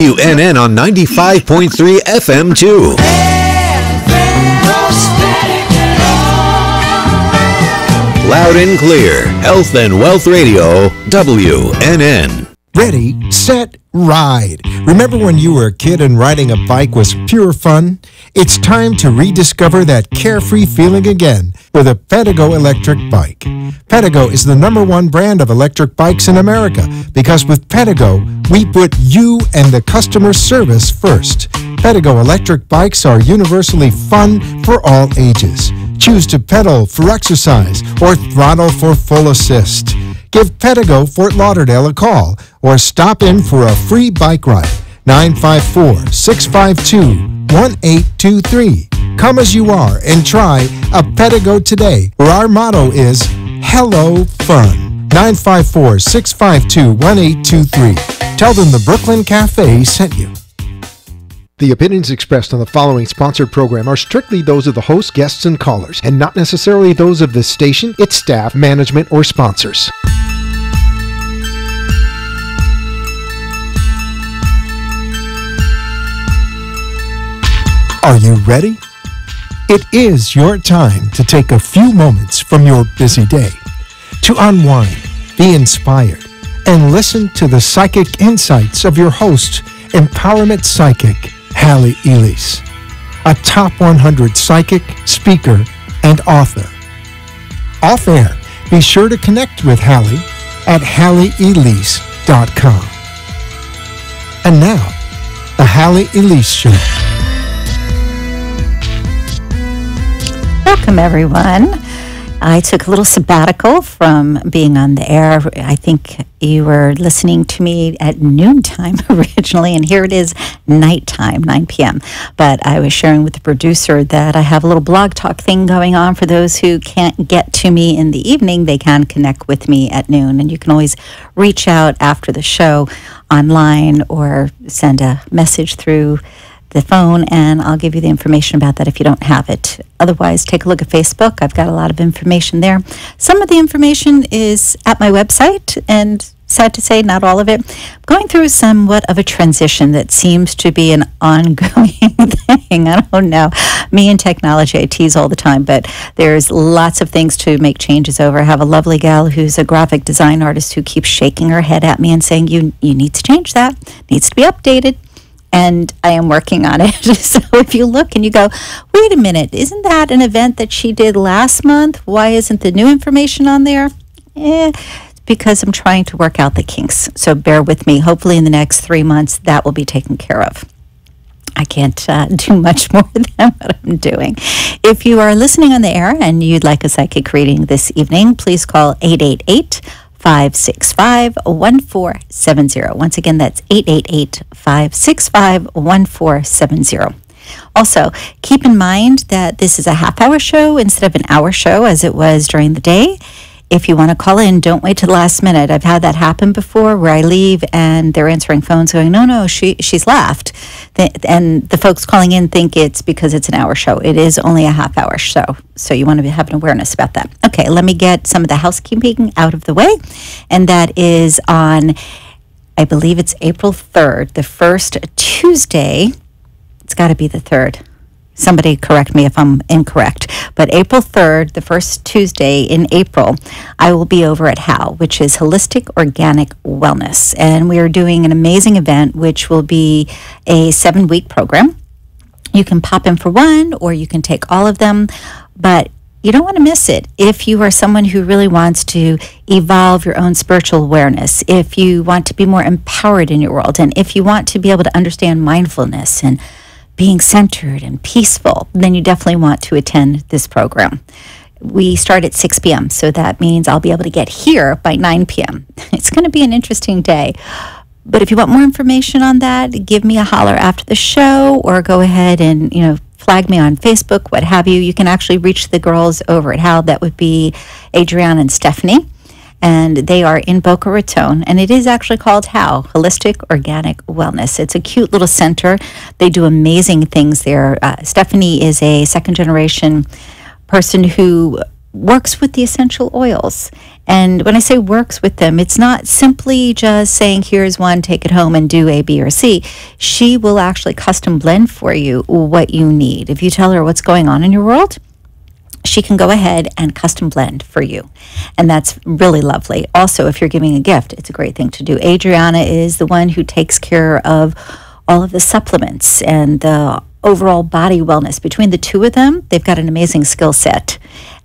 WNN on 95.3 FM too. Loud and clear. Health and Wealth Radio, WNN. Ready, set, ride. Remember when you were a kid and riding a bike was pure fun? It's time to rediscover that carefree feeling again with a Pedigo electric bike. Pedigo is the #1 brand of electric bikes in America because with Pedigo, we put you and the customer service first. Pedigo electric bikes are universally fun for all ages. Choose to pedal for exercise or throttle for full assist. Give Pedigo Fort Lauderdale a call or stop in for a free bike ride. 954-652-1823. Come as you are and try a Pedigo today, where our motto is Hello Fun. 954-652-1823. Tell them the Brooklyn Cafe sent you. The opinions expressed on the following sponsored program are strictly those of the host, guests, and callers, and not necessarily those of the station, its staff, management, or sponsors. Are you ready? It is your time to take a few moments from your busy day to unwind, be inspired, and listen to the psychic insights of your host, empowerment psychic, Halley, Elise, a top 100 psychic, speaker, and author. Off air, be sure to connect with Halley at HalleyElise.com. And now, the Halley Elise Show. Welcome, everyone. I took a little sabbatical from being on the air. I think you were listening to me at noontime originally, and here it is nighttime, 9 p.m. But I was sharing with the producer that I have a little blog talk thing going on. For those who can't get to me in the evening, they can connect with me at noon. And you can always reach out after the show online or send a message through the phone, and I'll give you the information about that if you don't have it. Otherwise, take a look at Facebook. I've got a lot of information there. Some of the information is at my website, and sad to say, not all of it. I'm going through somewhat of a transition that seems to be an ongoing thing. I don't know. Me and technology, I tease all the time, but there's lots of things to make changes over. I have a lovely gal who's a graphic design artist who keeps shaking her head at me and saying, you need to change that. It needs to be updated. And I am working on it. So if you look and you go, wait a minute, isn't that an event that she did last month? Why isn't the new information on there? It's because I'm trying to work out the kinks. So bear with me. Hopefully in the next 3 months, that will be taken care of. I can't do much more than what I'm doing. If you are listening on the air and you'd like a psychic reading this evening, please call 888-565-1470. Once again, that's 888-565-1470. Also, keep in mind that this is a half-hour show instead of an hour show as it was during the day. If you want to call in, don't wait till the last minute. I've had that happen before where I leave and they're answering phones going, no, she's left. And the folks calling in think it's because it's an hour show. It is only a half-hour show. So you want to have an awareness about that. Okay, let me get some of the housekeeping out of the way. And that is on, I believe it's April 3rd, the first Tuesday. It's got to be the 3rd. Somebody correct me if I'm incorrect. But April 3rd, the first Tuesday in April, I will be over at HOW, which is Holistic Organic Wellness. And we are doing an amazing event, which will be a 7-week program. You can pop in for one, or you can take all of them. But you don't want to miss it. If you are someone who really wants to evolve your own spiritual awareness, if you want to be more empowered in your world, and if you want to be able to understand mindfulness and being centered and peaceful, then you definitely want to attend this program. We start at 6 p.m., so that means I'll be able to get here by 9 p.m. It's going to be an interesting day. But if you want more information on that, give me a holler after the show or go ahead and, flag me on Facebook, what have you. You can actually reach the girls over at HOW. That would be Adrienne and Stephanie. And they are in Boca Raton, and it is actually called HOW, Holistic Organic Wellness. It's a cute little center. They do amazing things there. Stephanie is a second-generation person who works with the essential oils, And when I say works with them, it's not simply just saying, here's one, take it home and do A, B, or C. She will actually custom blend for you what you need. If you tell her what's going on in your world, she can go ahead and custom blend for you. And that's really lovely. Also, if you're giving a gift, it's a great thing to do. Adriana is the one who takes care of all of the supplements and the overall body wellness. Between the two of them, they've got an amazing skill set.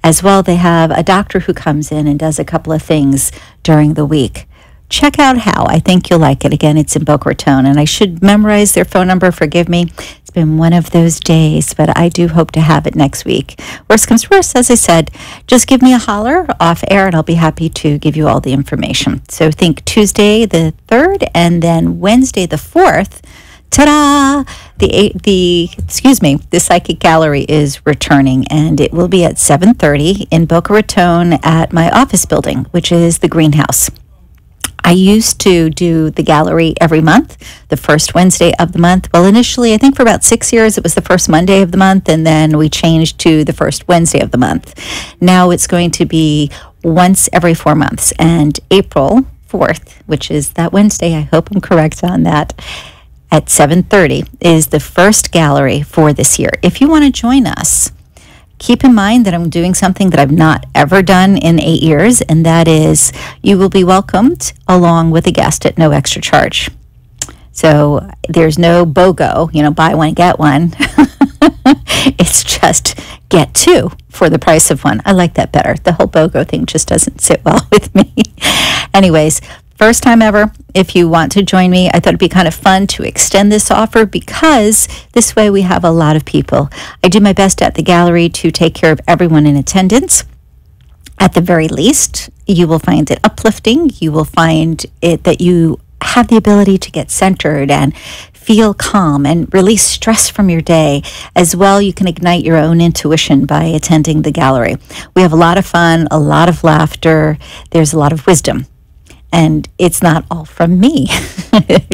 As well, they have a doctor who comes in and does a couple of things during the week. Check out How. I think you'll like it. Again, it's in Boca Raton, and I should memorize their phone number. Forgive me. It's been one of those days, but I do hope to have it next week. Worst comes to worst, as I said, just give me a holler off air, and I'll be happy to give you all the information. So think Tuesday the 3rd, and then Wednesday the 4th. Ta-da! The Psychic Gallery is returning, and it will be at 7:30 in Boca Raton at my office building, which is the Greenhouse. I used to do the gallery every month, the first Wednesday of the month. Well, initially, I think for about 6 years, it was the first Monday of the month, and then we changed to the first Wednesday of the month. Now it's going to be once every 4 months, and April 4th, which is that Wednesday, I hope I'm correct on that, at 7:30 is the first gallery for this year. If you want to join us, keep in mind that I'm doing something that I've not ever done in 8 years, and that is you will be welcomed along with a guest at no extra charge. So there's no BOGO, buy one, get one. It's just get two for the price of one. I like that better. The whole BOGO thing just doesn't sit well with me. Anyways, first time ever. If you want to join me, I thought it'd be kind of fun to extend this offer because this way we have a lot of people. I do my best at the gallery to take care of everyone in attendance. At the very least, you will find it uplifting. You will find it that you have the ability to get centered and feel calm and release stress from your day. As well, you can ignite your own intuition by attending the gallery. We have a lot of fun, a lot of laughter. There's a lot of wisdom. And it's not all from me,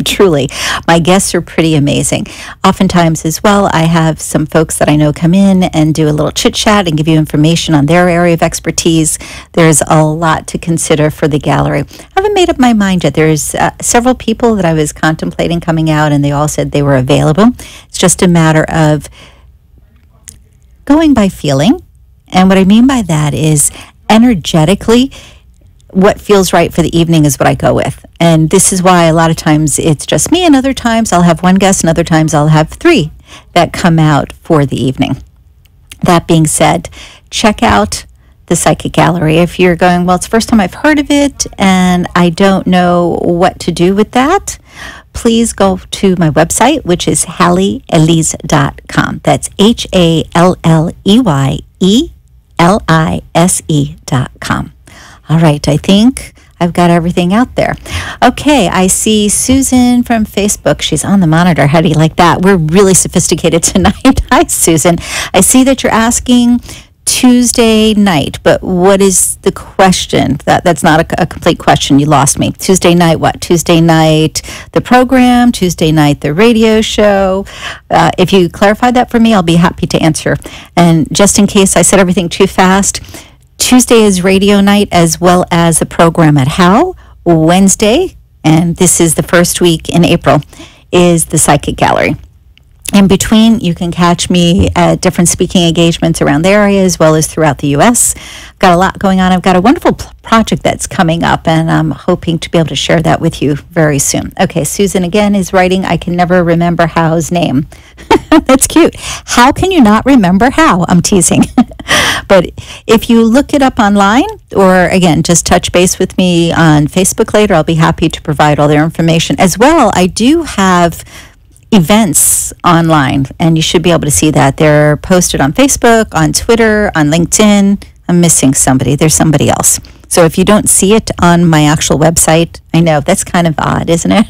truly. My guests are pretty amazing. Oftentimes as well, I have some folks that I know come in and do a little chit chat and give you information on their area of expertise. There's a lot to consider for the gallery. I haven't made up my mind yet. There's several people that I was contemplating coming out, and they all said they were available. It's just a matter of going by feeling. And what I mean by that is energetically, what feels right for the evening is what I go with. And this is why a lot of times it's just me, and other times I'll have one guest, and other times I'll have 3 that come out for the evening. That being said, check out the Psychic Gallery. If you're going, well, it's the first time I've heard of it, and I don't know what to do with that, please go to my website, which is HalleyElise.com. That's HalleyElise.com. All right, I think I've got everything out there. Okay, I see Susan from Facebook. She's on the monitor. How do you like that? We're really sophisticated tonight. Hi, Susan. I see that you're asking Tuesday night, but what is the question? That's not a complete question. You lost me. Tuesday night what? Tuesday night the program, Tuesday night the radio show. If you clarify that for me, I'll be happy to answer. And just in case I said everything too fast, Tuesday is radio night as well as the program at How. Wednesday, and this is the first week in April, is the Psychic Gallery. In between, you can catch me at different speaking engagements around the area as well as throughout the U.S. I've got a lot going on. I've got a wonderful project that's coming up, and I'm hoping to be able to share that with you very soon. Okay, Susan again is writing, I can never remember How's name. That's cute. How can you not remember How? I'm teasing. But if you look it up online, or again, just touch base with me on Facebook later, I'll be happy to provide all their information. As well, I do have events online, and you should be able to see that. They're posted on Facebook, on Twitter, on LinkedIn. I'm missing somebody. There's somebody else. So if you don't see it on my actual website, I know that's kind of odd, isn't it?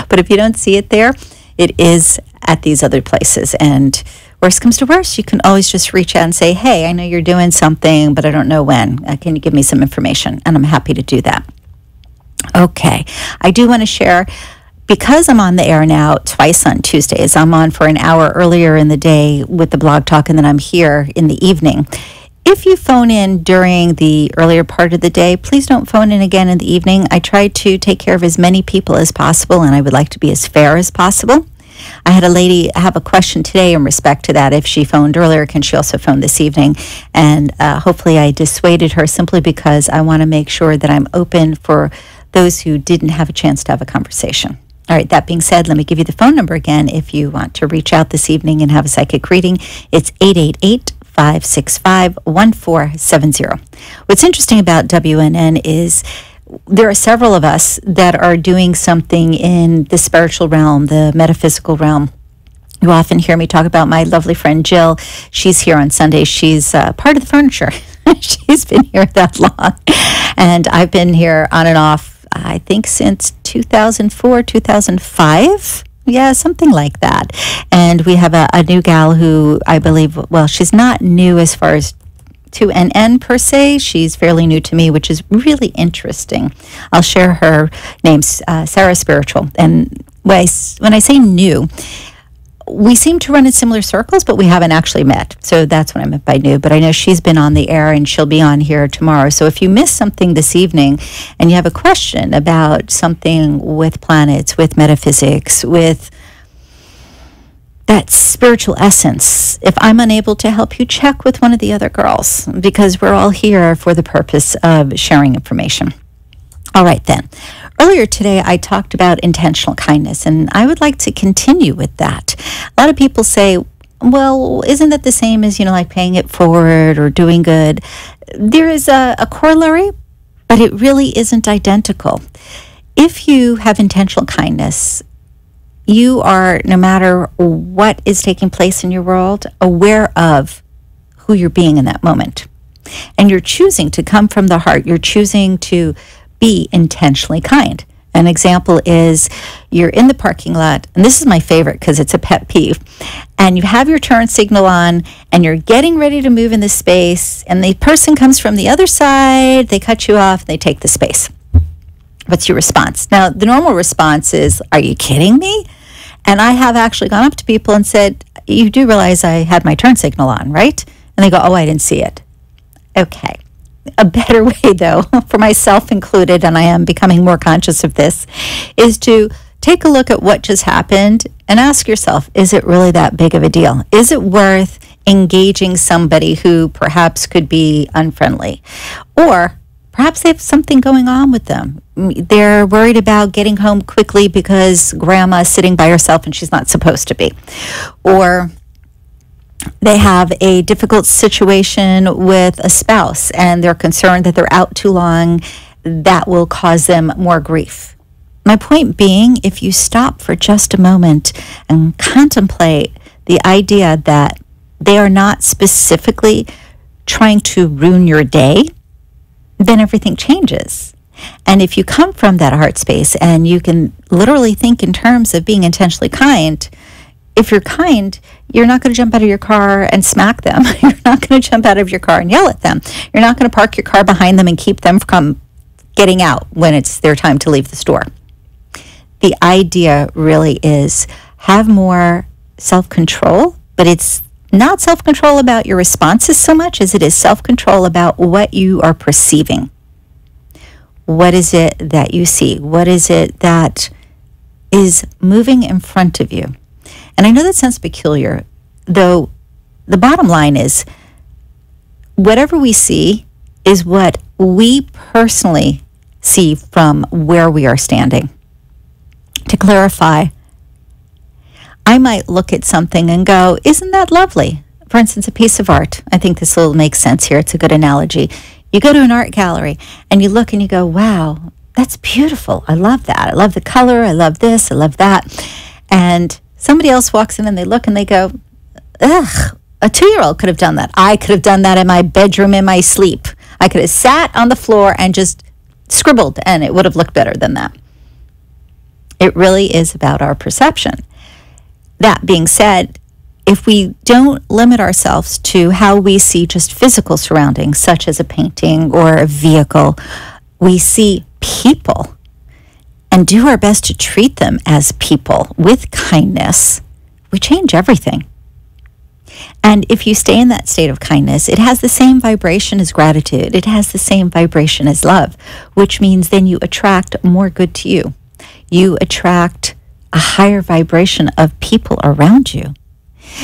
But if you don't see it there, it is at these other places. And worst comes to worst, you can always just reach out and say, hey, I know you're doing something, but I don't know when. Can you give me some information? And I'm happy to do that. Okay. I do want to share, because I'm on the air now twice on Tuesdays, I'm on for an hour earlier in the day with the blog talk, and then I'm here in the evening. If you phone in during the earlier part of the day, please don't phone in again in the evening. I try to take care of as many people as possible, and I would like to be as fair as possible. I had a lady have a question today in respect to that. If she phoned earlier, can she also phone this evening? And hopefully I dissuaded her simply because I want to make sure that I'm open for those who didn't have a chance to have a conversation. All right, that being said, let me give you the phone number again if you want to reach out this evening and have a psychic reading. It's 888-565-1470. What's interesting about WNN is there are several of us that are doing something in the spiritual realm, the metaphysical realm. You often hear me talk about my lovely friend Jill. She's here on Sunday. She's part of the furniture. She's been here that long. And I've been here on and off, I think, since 2004, 2005. Yeah, something like that. And we have a new gal who I believe, well, she's not new as far as to NN per se. She's fairly new to me, which is really interesting. I'll share her name, Sarah Spiritual. And when I say new, we seem to run in similar circles, but we haven't actually met. So that's what I meant by new. But I know she's been on the air and she'll be on here tomorrow. So if you missed something this evening and you have a question about something with planets, with metaphysics, with that spiritual essence, if I'm unable to help you, check with one of the other girls, because we're all here for the purpose of sharing information. All right, then. Earlier today, I talked about intentional kindness, and I would like to continue with that. A lot of people say, well, isn't that the same as, like paying it forward or doing good? There is a corollary, but it really isn't identical. If you have intentional kindness, you are, no matter what is taking place in your world, aware of who you're being in that moment. And you're choosing to come from the heart. You're choosing to be intentionally kind. An example is you're in the parking lot, and this is my favorite because it's a pet peeve, and you have your turn signal on, and you're getting ready to move in the space, and the person comes from the other side, they cut you off, they take the space. What's your response? Now, the normal response is, are you kidding me? And I have actually gone up to people and said, you do realize I had my turn signal on, right? And they go, oh, I didn't see it. Okay. A better way, though, for myself included, and I am becoming more conscious of this, is to take a look at what just happened and ask yourself, is it really that big of a deal? Is it worth engaging somebody who perhaps could be unfriendly? Or perhaps they have something going on with them. They're worried about getting home quickly because grandma's sitting by herself and she's not supposed to be. Or they have a difficult situation with a spouse and they're concerned that they're out too long. That will cause them more grief. My point being, if you stop for just a moment and contemplate the idea that they are not specifically trying to ruin your day, then everything changes. And if you come from that heart space and you can literally think in terms of being intentionally kind, if you're kind, you're not going to jump out of your car and smack them. You're not going to jump out of your car and yell at them. You're not going to park your car behind them and keep them from getting out when it's their time to leave the store. The idea really is have more self-control, but it's not self-control about your responses so much as it is self-control about what you are perceiving. What is it that you see? What is it that is moving in front of you? And I know that sounds peculiar, though the bottom line is whatever we see is what we personally see from where we are standing. To clarify, I might look at something and go, isn't that lovely? For instance, a piece of art. I think this will make sense here. It's a good analogy. You go to an art gallery and you look and you go, wow, that's beautiful. I love that. I love the color. I love this. I love that. And somebody else walks in and they look and they go, ugh, a 2-year-old could have done that. I could have done that in my bedroom in my sleep. I could have sat on the floor and just scribbled and it would have looked better than that. It really is about our perception. That being said, if we don't limit ourselves to how we see just physical surroundings, such as a painting or a vehicle, we see people and do our best to treat them as people with kindness, we change everything. And if you stay in that state of kindness, it has the same vibration as gratitude. It has the same vibration as love, which means then you attract more good to you. You attract a higher vibration of people around you.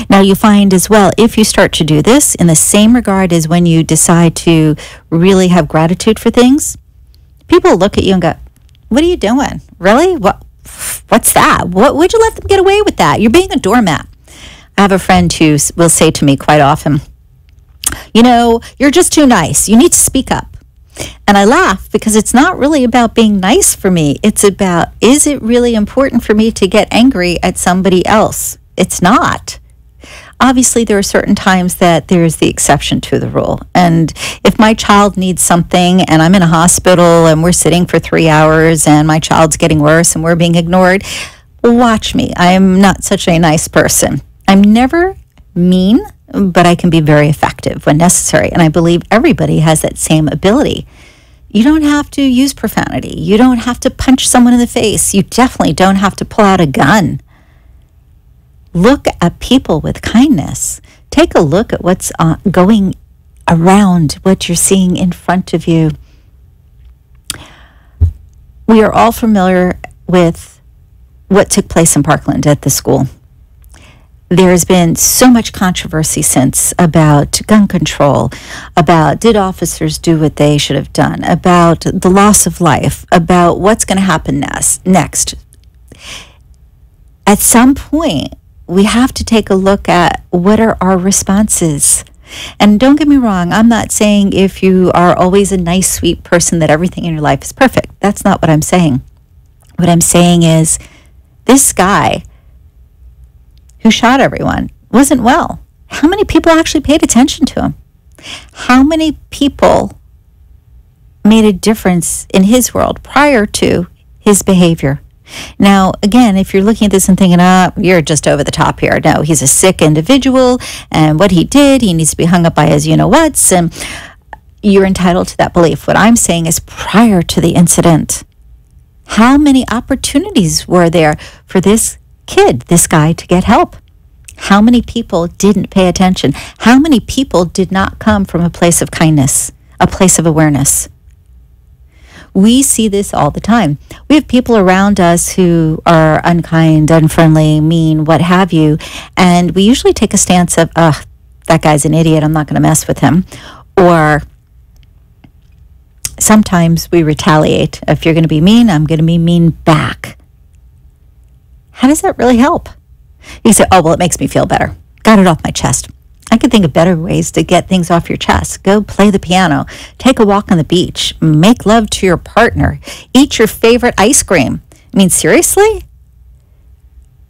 Now, you find as well, if you start to do this in the same regard as when you decide to really have gratitude for things, people look at you and go, what are you doing? Really? What's that? What would you let them get away with that? You're being a doormat. I have a friend who will say to me quite often, you're just too nice. You need to speak up. And I laugh because it's not really about being nice for me. It's about, is it really important for me to get angry at somebody else? It's not. Obviously, there are certain times that there's the exception to the rule. And if my child needs something and I'm in a hospital and we're sitting for 3 hours and my child's getting worse and we're being ignored, watch me. I'm not such a nice person. I'm never mean, but I can be very effective when necessary. And I believe everybody has that same ability. You don't have to use profanity. You don't have to punch someone in the face. You definitely don't have to pull out a gun. Look at people with kindness. Take a look at what's going around, what you're seeing in front of you. We are all familiar with what took place in Parkland at the school. There's been so much controversy since about gun control, about did officers do what they should have done, about the loss of life, about what's going to happen next. At some point, we have to take a look at what are our responses. And don't get me wrong, I'm not saying if you are always a nice, sweet person that everything in your life is perfect. That's not what I'm saying. What I'm saying is this guy who shot everyone wasn't well. How many people actually paid attention to him? How many people made a difference in his world prior to his behavior? Now, again, if you're looking at this and thinking, you're just over the top here. No, he's a sick individual, and what he did, he needs to be hung up by his you-know-whats, and you're entitled to that belief. What I'm saying is prior to the incident, how many opportunities were there for this kid, this guy, to get help? How many people didn't pay attention? How many people did not come from a place of kindness, a place of awareness? We see this all the time. We have people around us who are unkind, unfriendly, mean, what have you, and we usually take a stance of, that guy's an idiot, I'm not going to mess with him. Or sometimes we retaliate. If you're going to be mean, I'm going to be mean back. How does that really help? You say, it makes me feel better. Got it off my chest. I could think of better ways to get things off your chest. Go play the piano, take a walk on the beach, make love to your partner, eat your favorite ice cream. I mean, seriously?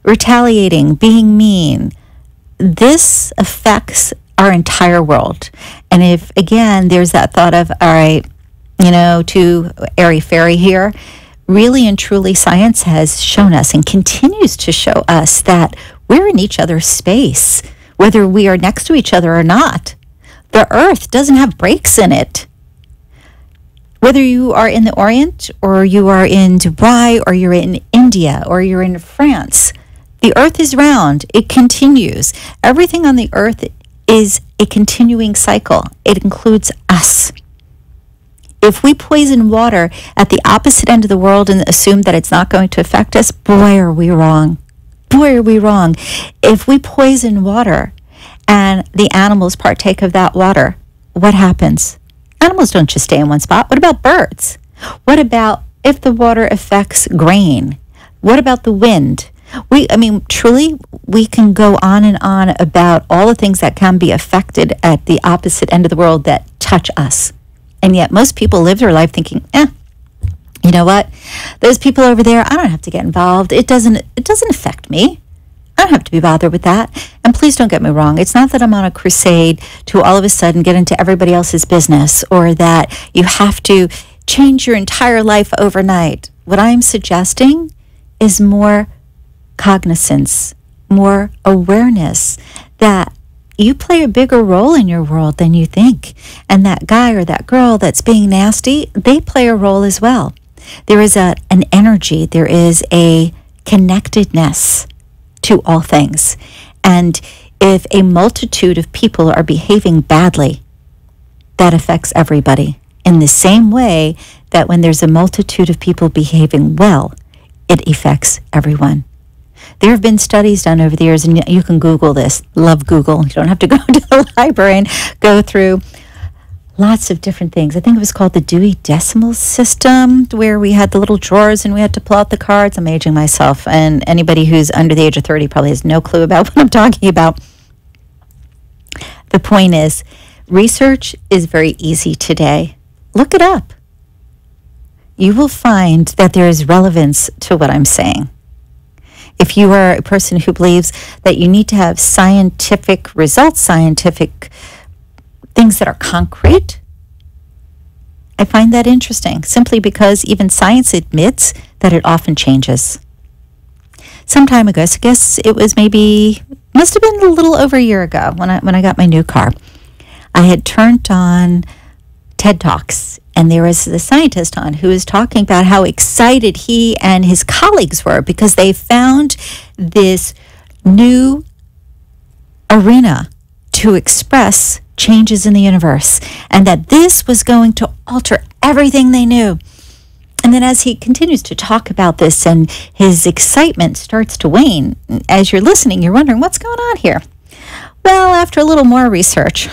Retaliating, being mean, this affects our entire world. And if, again, there's that thought of, all right, too airy-fairy here, really and truly science has shown us and continues to show us that we're in each other's space, whether we are next to each other or not. The earth doesn't have breaks in it. Whether you are in the Orient or you are in Dubai or you're in India or you're in France, the earth is round. It continues. Everything on the earth is a continuing cycle. It includes us. If we poison water at the opposite end of the world and assume that it's not going to affect us, boy, are we wrong. Boy, are we wrong. If we poison water and the animals partake of that water, what happens? Animals don't just stay in one spot. What about birds? What about if the water affects grain? What about the wind? Truly, we can go on and on about all the things that can be affected at the opposite end of the world that touch us. And yet most people live their life thinking, you know what? Those people over there, I don't have to get involved. It doesn't affect me. I don't have to be bothered with that. And please don't get me wrong. It's not that I'm on a crusade to all of a sudden get into everybody else's business or that you have to change your entire life overnight. What I'm suggesting is more cognizance, more awareness that you play a bigger role in your world than you think. And that guy or that girl that's being nasty, they play a role as well. There is an energy, there is a connectedness to all things. And If a multitude of people are behaving badly, that affects everybody in the same way that when there's a multitude of people behaving well, it affects everyone. There have been studies done over the years, and you can Google this. Love Google. You don't have to go to the library and go through lots of different things. I think it was called the Dewey Decimal System, where we had the little drawers and we had to pull out the cards. I'm aging myself, and anybody who's under the age of 30 probably has no clue about what I'm talking about. The point is, research is very easy today. Look it up. You will find that there is relevance to what I'm saying. If you are a person who believes that you need to have scientific results, scientific things that are concrete, I find that interesting, simply because even science admits that it often changes. Some time ago, I guess it was must have been a little over a year ago when I got my new car, I had turned on TED Talks, and there was the scientist on who was talking about how excited he and his colleagues were because they found this new arena to express changes in the universe, and that this was going to alter everything they knew. And then as he continues to talk about this and his excitement starts to wane, as you're listening, you're wondering, what's going on here? Well, after a little more research,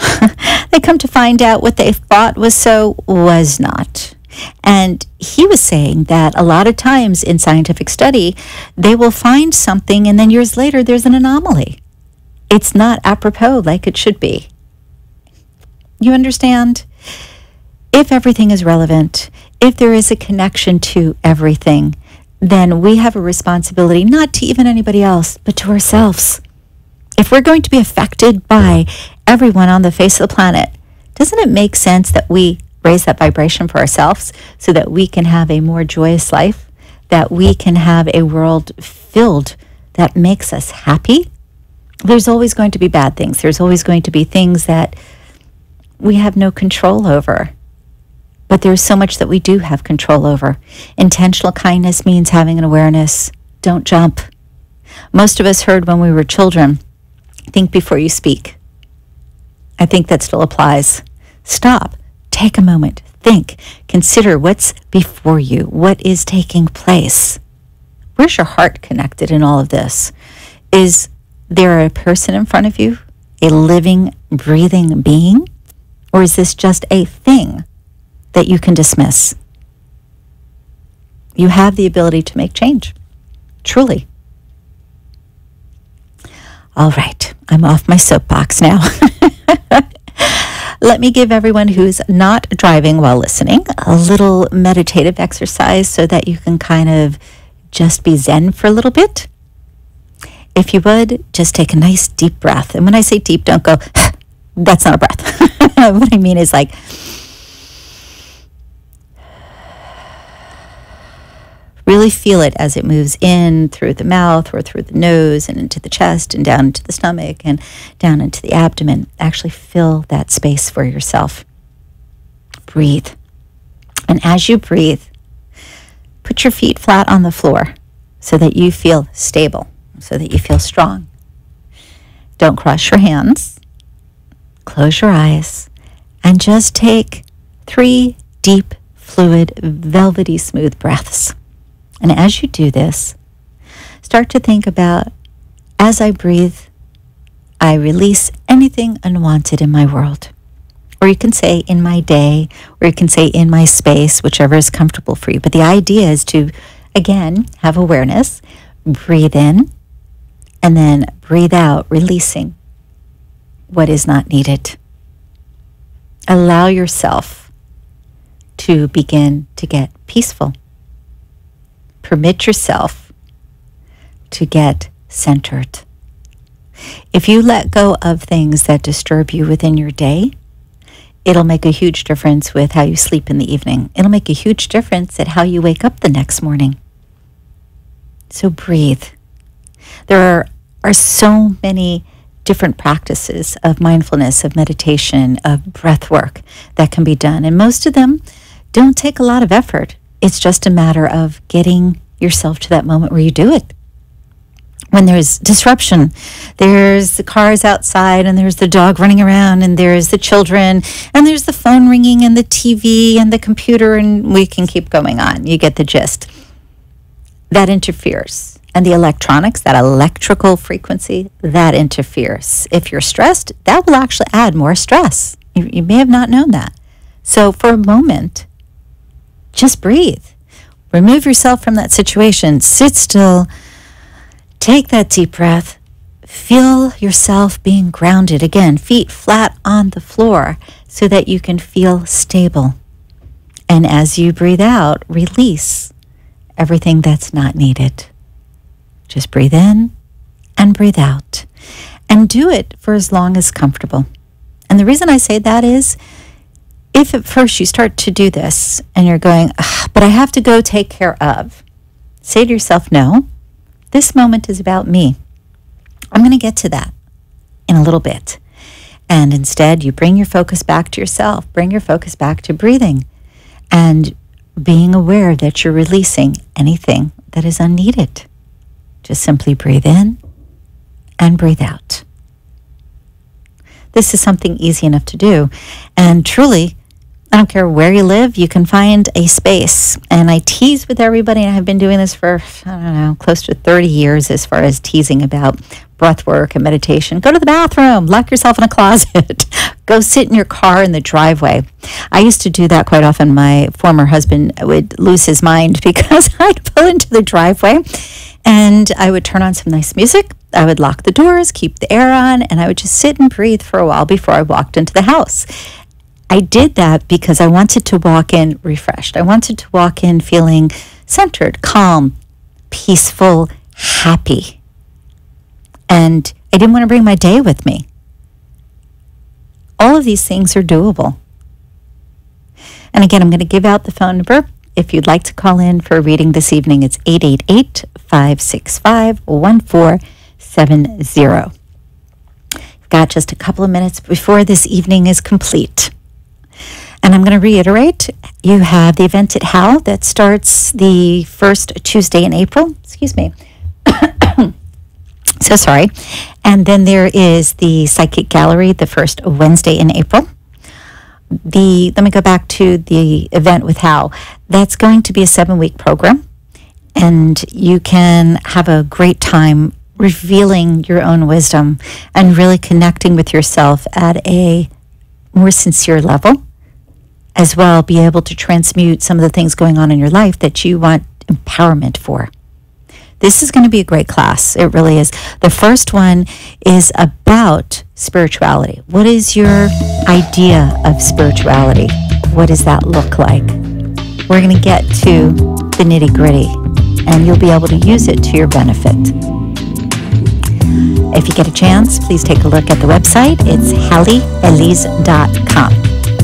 they come to find out what they thought was so was not. And he was saying that a lot of times in scientific study, they will find something and then years later there's an anomaly. It's not apropos like it should be. You understand? If everything is relevant, if there is a connection to everything, then we have a responsibility not to even anybody else, but to ourselves. If we're going to be affected by everyone on the face of the planet, doesn't it make sense that we raise that vibration for ourselves so that we can have a more joyous life, that we can have a world filled that makes us happy? There's always going to be bad things. There's always going to be things that we have no control over. But there's so much that we do have control over. Intentional kindness means having an awareness. Don't jump. Most of us heard when we were children, think before you speak. I think that still applies. Stop. Take a moment. Think. Consider what's before you. What is taking place? Where's your heart connected in all of this? Is there a person in front of you? A living, breathing being? Or is this just a thing that you can dismiss? You have the ability to make change. Truly. All right, I'm off my soapbox now. Let me give everyone who's not driving while listening a little meditative exercise so that you can kind of just be zen for a little bit. If you would, just take a nice deep breath. And when I say deep, don't go, that's not a breath. What I mean is like, really feel it as it moves in through the mouth or through the nose and into the chest and down into the stomach and down into the abdomen. Actually fill that space for yourself. Breathe. And as you breathe, put your feet flat on the floor so that you feel stable, so that you feel strong. Don't cross your hands. Close your eyes and just take 3 deep, fluid, velvety, smooth breaths. And as you do this, start to think about, as I breathe, I release anything unwanted in my world. Or you can say in my day, or you can say in my space, whichever is comfortable for you. But the idea is to, again, have awareness, breathe in, and then breathe out, releasing what is not needed. Allow yourself to begin to get peaceful. Permit yourself to get centered. If you let go of things that disturb you within your day, it'll make a huge difference with how you sleep in the evening. It'll make a huge difference at how you wake up the next morning. So breathe. There are so many different practices of mindfulness, of meditation, of breath work that can be done. And most of them don't take a lot of effort. It's just a matter of getting yourself to that moment where you do it. when there's disruption, there's the cars outside and there's the dog running around and there's the children and there's the phone ringing and the TV and the computer, and we can keep going on. You get the gist. That interferes. And the electronics, that electrical frequency, that interferes. If you're stressed, that will actually add more stress. You may have not known that. So for a moment, just breathe. Remove yourself from that situation. Sit still. Take that deep breath. Feel yourself being grounded. Again, feet flat on the floor so that you can feel stable. And as you breathe out, release everything that's not needed. Just breathe in and breathe out. And do it for as long as comfortable. And the reason I say that is, if at first you start to do this and you're going, but I have to go take care of, say to yourself, no, this moment is about me. I'm going to get to that in a little bit. And instead, you bring your focus back to yourself, bring your focus back to breathing, and being aware that you're releasing anything that is unneeded. Just simply breathe in and breathe out. This is something easy enough to do. And truly, I don't care where you live, you can find a space. And I tease with everybody, and I've been doing this for, close to 30 years as far as teasing about breath work and meditation. Go to the bathroom, lock yourself in a closet, go sit in your car in the driveway. I used to do that quite often. My former husband would lose his mind because I'd pull into the driveway and I would turn on some nice music. I would lock the doors, keep the air on, and I would just sit and breathe for a while before I walked into the house. I did that because I wanted to walk in refreshed. I wanted to walk in feeling centered, calm, peaceful, happy. And I didn't want to bring my day with me. All of these things are doable. And again, I'm going to give out the phone number. If you'd like to call in for a reading this evening, it's 888-565-1470. You've got just a couple of minutes before this evening is complete. And I'm going to reiterate, you have the event at Halley that starts the first Tuesday in April. Excuse me. So sorry. And then there is the Psychic Gallery the first Wednesday in April. Let me go back to the event with Halley. That's going to be a 7-week program. And you can have a great time revealing your own wisdom and really connecting with yourself at a more sincere level. As well, be able to transmute some of the things going on in your life that you want empowerment for. This is going to be a great class. It really is. The first one is about spirituality. What is your idea of spirituality? What does that look like? We're going to get to the nitty-gritty, and you'll be able to use it to your benefit. If you get a chance, please take a look at the website. It's halleyelise.com.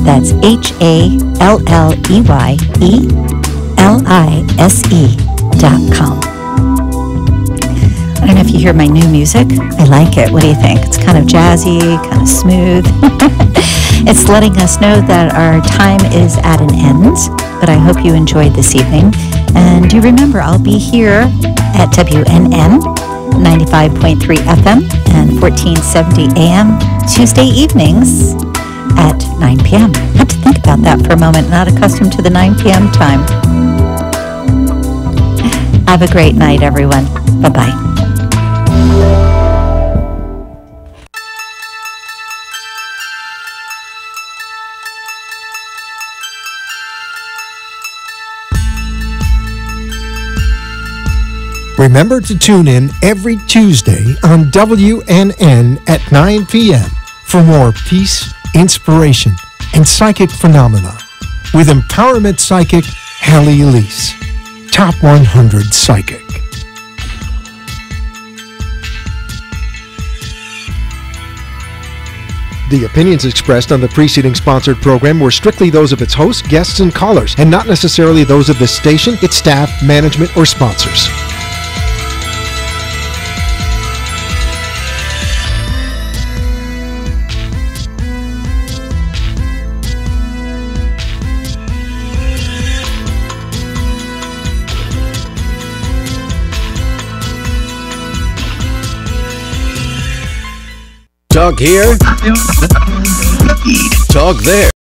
That's HalleyELISE.com. I don't know if you hear my new music. I like it. What do you think? It's kind of jazzy, kind of smooth. It's letting us know that our time is at an end, but I hope you enjoyed this evening. And do remember, I'll be here at WNN 95.3 FM and 1470 AM Tuesday evenings at 9 p.m. I had to think about that for a moment. Not accustomed to the 9 p.m. time. Have a great night, everyone. Bye-bye. Remember to tune in every Tuesday on WNN at 9 p.m. for more peace, inspiration, and psychic phenomena with empowerment psychic Halley Elise, Top 100 Psychic. The opinions expressed on the preceding sponsored program were strictly those of its hosts, guests, and callers, and not necessarily those of the station, its staff, management, or sponsors. Talk here. Talk there.